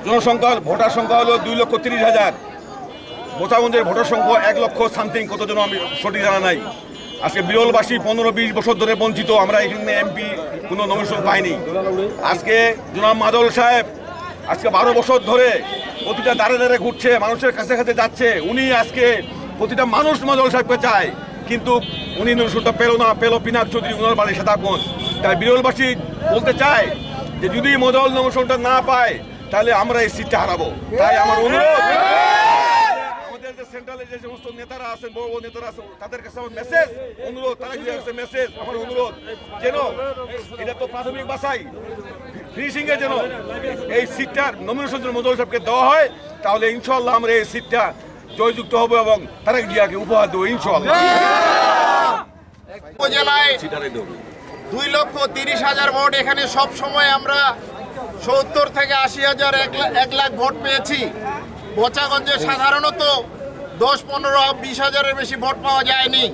জনসংখ্যা ভোটার সংখ্যা হলো 2,30,000। বোচাগঞ্জের ভোটার সংখ্যা 1 লক্ষ সামথিং, কতজন আমি সঠিক জানা নাই। আজকে বিরলবাসী 15-20 বছর ধরে বঞ্চিত, আমরা এখানে এমপি কোনো নমিনেশন পাইনি। আজকে জনাব মাদল সাহেব আজকে 12 বছর ধরে প্রতিটা দাঁড়ে দাঁড়ে ঘুরছে, মানুষের কাছে কাছে যাচ্ছে। উনি আজকে প্রতিটা মানুষ মাদল সাহেবকে চায়, কিন্তু উনি নমিনেশনটা পেল পিনাক চৌধুরী, ওনার বাড়ির সাথে আপন। তাই বিরলবাসী বলতে চায় যে যদি মাদল নমিনেশনটা না পায় তাহলে আমরা এই সিটটা হারাবো। তাই আমার অনুরোধ, আমাদের যে সেন্ট্রালে যে সমস্ত নেতারা আছেন, বড় বড় নেতারা আছেন, তাদের কাছে আমার মেসেজ, অনুরোধ, তারা যদি আসছে মেসেজ, আমার অনুরোধ যেন এটা তো প্রাথমিক বাছাই, ফিনিশিংয়ে যেন এই সিটটার নমিনেশন যেন মাদল সাহেবকে দেওয়া হয়, তাহলে ইনশাল্লাহ আমরা এই সিটটা জয়যুক্ত হব এবং তারেক জিয়াকে উপহার দেবো ইনশাল্লাহ। উপজেলায় 2,30,000 ভোট, এখানে সব সময় আমরা 70 থেকে 80,000 1 লাখ ভোট পেয়েছি। বোচাগঞ্জে সাধারণত 10-15-20,000-এর বেশি ভোট পাওয়া যায়নি।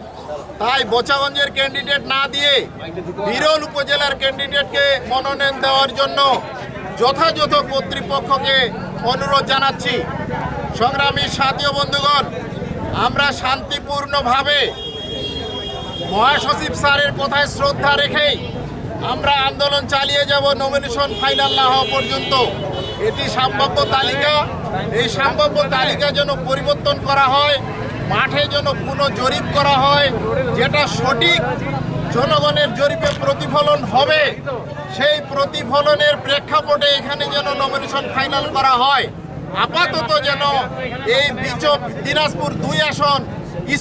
তাই বোচাগঞ্জের ক্যান্ডিডেট না দিয়ে বিরল উপজেলার ক্যান্ডিডেটকে মনোনয়ন দেওয়ার জন্য যথাযথ কর্তৃপক্ষকে অনুরোধ জানাচ্ছি। সংগ্রামী সাথী ও বন্ধুগণ, আমরা শান্তিপূর্ণভাবে মহাসচিব স্যারের কথায় শ্রদ্ধা রেখেই আমরা আন্দোলন চালিয়ে যাব নমিনেশন ফাইনাল না হওয়া পর্যন্ত। এটি সম্ভাব্য তালিকা, এই সম্ভাব্য তালিকা যেন পরিবর্তন করা হয়, মাঠে যেন পুনঃজরিপ করা হয়, যেটা সঠিক জনগণের জরিপে প্রতিফলন হবে, সেই প্রতিফলনের প্রেক্ষাপটে এখানে যেন নমিনেশন ফাইনাল করা হয়। আপাতত যেন এই দিনাজপুর 2 আসন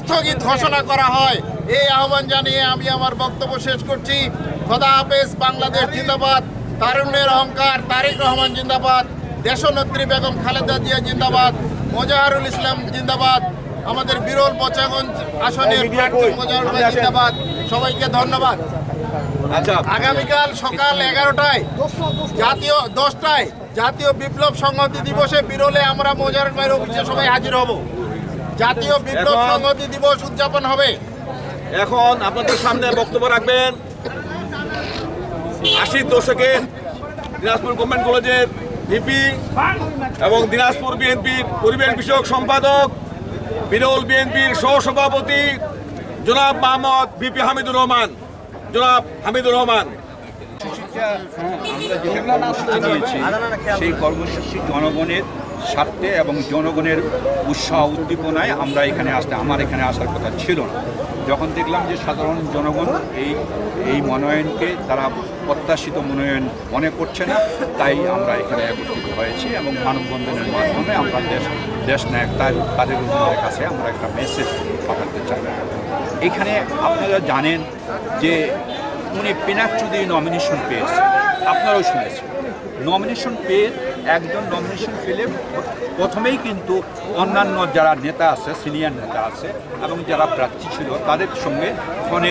স্থগিত ঘোষণা করা হয়, এই আহ্বান জানিয়ে আমি আমার বক্তব্য শেষ করছি। খোদা হাফেজ। বাংলাদেশ জিন্দাবাদ, তারুণ্যের অহংকার তারেক রহমান জিন্দাবাদ, দেশনেত্রী বেগম খালেদা জিয়া জিন্দাবাদ, মোজাহারুল ইসলাম জিন্দাবাদ, আমাদের বিরল বোচাগঞ্জ আসনের প্রার্থী মোজাহারুল ভাই জিন্দাবাদ। সবাইকে ধন্যবাদ। আগামীকাল সকাল 11টায় 10টায় জাতীয় বিপ্লব সংহতি দিবসে বিরলে আমরা মোজাহারুল ভাইয়ের অফিসে সবাই হাজির হব। জাতীয় বিপ্লব সংহতি দিবস উদযাপন হবে। এখন আপনাদের সামনে বক্তব্য রাখবেন 80 দশকে দিনাজপুর গভর্নমেন্ট কলেজের ভিপি এবং দিনাজপুর বিএনপির পরিবেশ বিষয়ক সম্পাদক, বিরল বিএনপির সহসভাপতি জনাব মোহাম্মদ ভিপি হামিদুর রহমান। জনাব হামিদুর রহমান। আমরা যে কর্মসূচি নিয়েছি সেই কর্মসূচি জনগণের স্বার্থে এবং জনগণের উৎসাহ উদ্দীপনায় আমরা এখানে আমার এখানে আসার কথা ছিল না। যখন দেখলাম যে সাধারণ জনগণ এই মনোনয়নকে তারা প্রত্যাশিত মনোনয়ন মনে করছে না, তাই আমরা এখানে একত্রিত হয়েছি এবং মানববন্ধনের মাধ্যমে আমরা দেশ নায়ক তাদের কাছে আমরা একটা মেসেজ পাঠাতে চাই। এখানে আপনারা জানেন যে উনি পিনাক চৌধুরী নমিনেশন পেয়েছে, আপনারাও শুনেছেন। নমিনেশন পেয়ে একজন নমিনেশন পেলে প্রথমেই কিন্তু অন্যান্য যারা নেতা আছে, সিনিয়র নেতা আছে এবং যারা প্রার্থী ছিল তাদের সঙ্গে ফোনে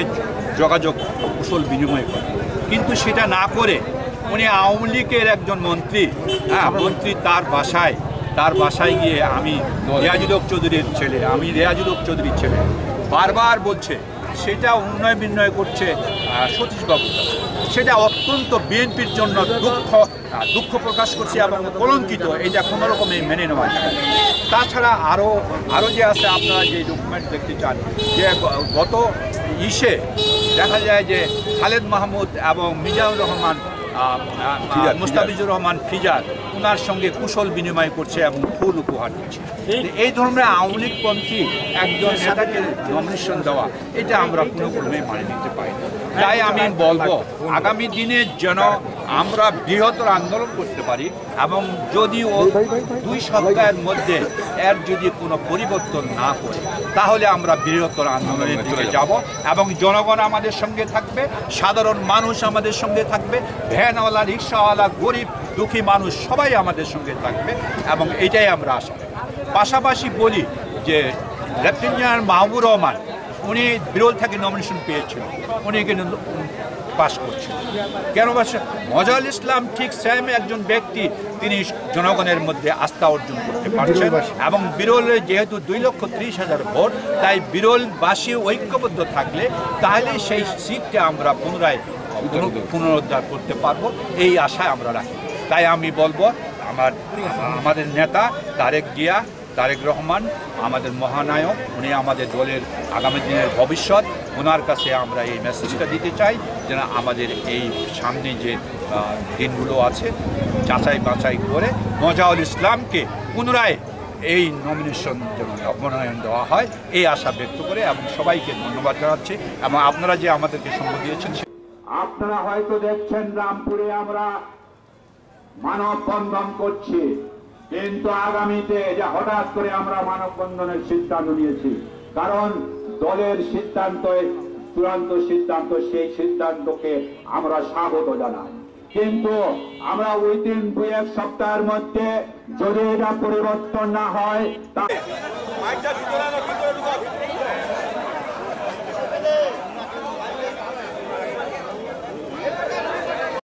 যোগাযোগ কুশল বিনিময় করে, কিন্তু সেটা না করে উনি আওয়ামী লীগের একজন মন্ত্রী, মন্ত্রী তার বাসায় গিয়ে আমি রেয়াজুল হক চৌধুরীর ছেলে বারবার বলছে, সেটা উন্নয় বিন্নয় করছে সতীশবাবু। সেটা অত্যন্ত বিএনপির জন্য দুঃখ প্রকাশ করছে এবং কলঙ্কিত, এটা কোনো রকমে মেনে নেওয়া যায়। তাছাড়া আরও যে আছে, আপনারা যে ডকুমেন্ট দেখতে চান যে গত দেখা যায় যে খালেদ মাহমুদ এবং মিজানুর রহমান মুস্তাফিজুর রহমান ফিজার ওনার সঙ্গে কুশল বিনিময় করছে এবং ফুল উপহার দিচ্ছে। এই ধরনের আওয়ামী লীগপন্থী একজন নেতাকে নমিনেশন দেওয়া, এটা আমরা কোনো ক্রমে মানি নিতে পারি না। তাই আমি বলবো আগামী দিনে যেন আমরা বৃহত্তর আন্দোলন করতে পারি এবং যদি 2 সপ্তাহের মধ্যে এর যদি কোনো পরিবর্তন না করে, তাহলে আমরা বৃহত্তর আন্দোলনের দিকে যাব এবং জনগণ আমাদের সঙ্গে থাকবে, সাধারণ মানুষ আমাদের সঙ্গে থাকবে, ভ্যানওয়ালা, রিক্সাওয়ালা, গরিব দুঃখী মানুষ সবাই আমাদের সঙ্গে থাকবে এবং এটাই আমরা আশা করি। পাশাপাশি বলি যে লেফটেন্যান্ট জেনারেল মাহবুবুর রহমান উনি বিরল থেকে নমিনেশন পেয়েছিল, উনি কিন্তু পাস করছেন। কেন পাস? মজারুল ইসলাম ঠিক সেম একজন ব্যক্তি, তিনি জনগণের মধ্যে আস্থা অর্জন করতে পারছেন এবং বিরলের যেহেতু 2,30,000 ভোট, তাই বিরলবাসী ঐক্যবদ্ধ থাকলে তাহলে সেই সিটটা আমরা পুনরুদ্ধার করতে পারবো, এই আশায় আমরা রাখি। তাই আমি বলবো আমাদের নেতা তারেক রহমান আমাদের মহানায়ক, উনি আমাদের দলের আগামী দিনের ভবিষ্যৎ। ওনার কাছে আমরা এই মেসেজটা দিতে চাই যেন আমাদের এই সামনে যে দিনগুলো আছে যাচাই বাছাই করে মজাউল ইসলামকে পুনরায় এই নমিনেশন জন্য মনোনয়ন দেওয়া হয়, এই আশা ব্যক্ত করে এবং সবাইকে ধন্যবাদ জানাচ্ছি। এবং আপনারা যে আমাদেরকে সম্মান দিয়েছেন, আপনারা হয়তো দেখছেন রামপুরে আমরা মানববন্ধন করছি, কিন্তু আগামীতে যে হঠাৎ করে আমরা মানববন্ধনের সিদ্ধান্ত নিয়েছি, কারণ দলের সিদ্ধান্ত চূড়ান্ত সিদ্ধান্ত, সেই সিদ্ধান্তকে আমরা স্বাগত জানাই। কিন্তু আমরা উইদিন 2-1 সপ্তাহের মধ্যে যদি এটা পরিবর্তন না হয়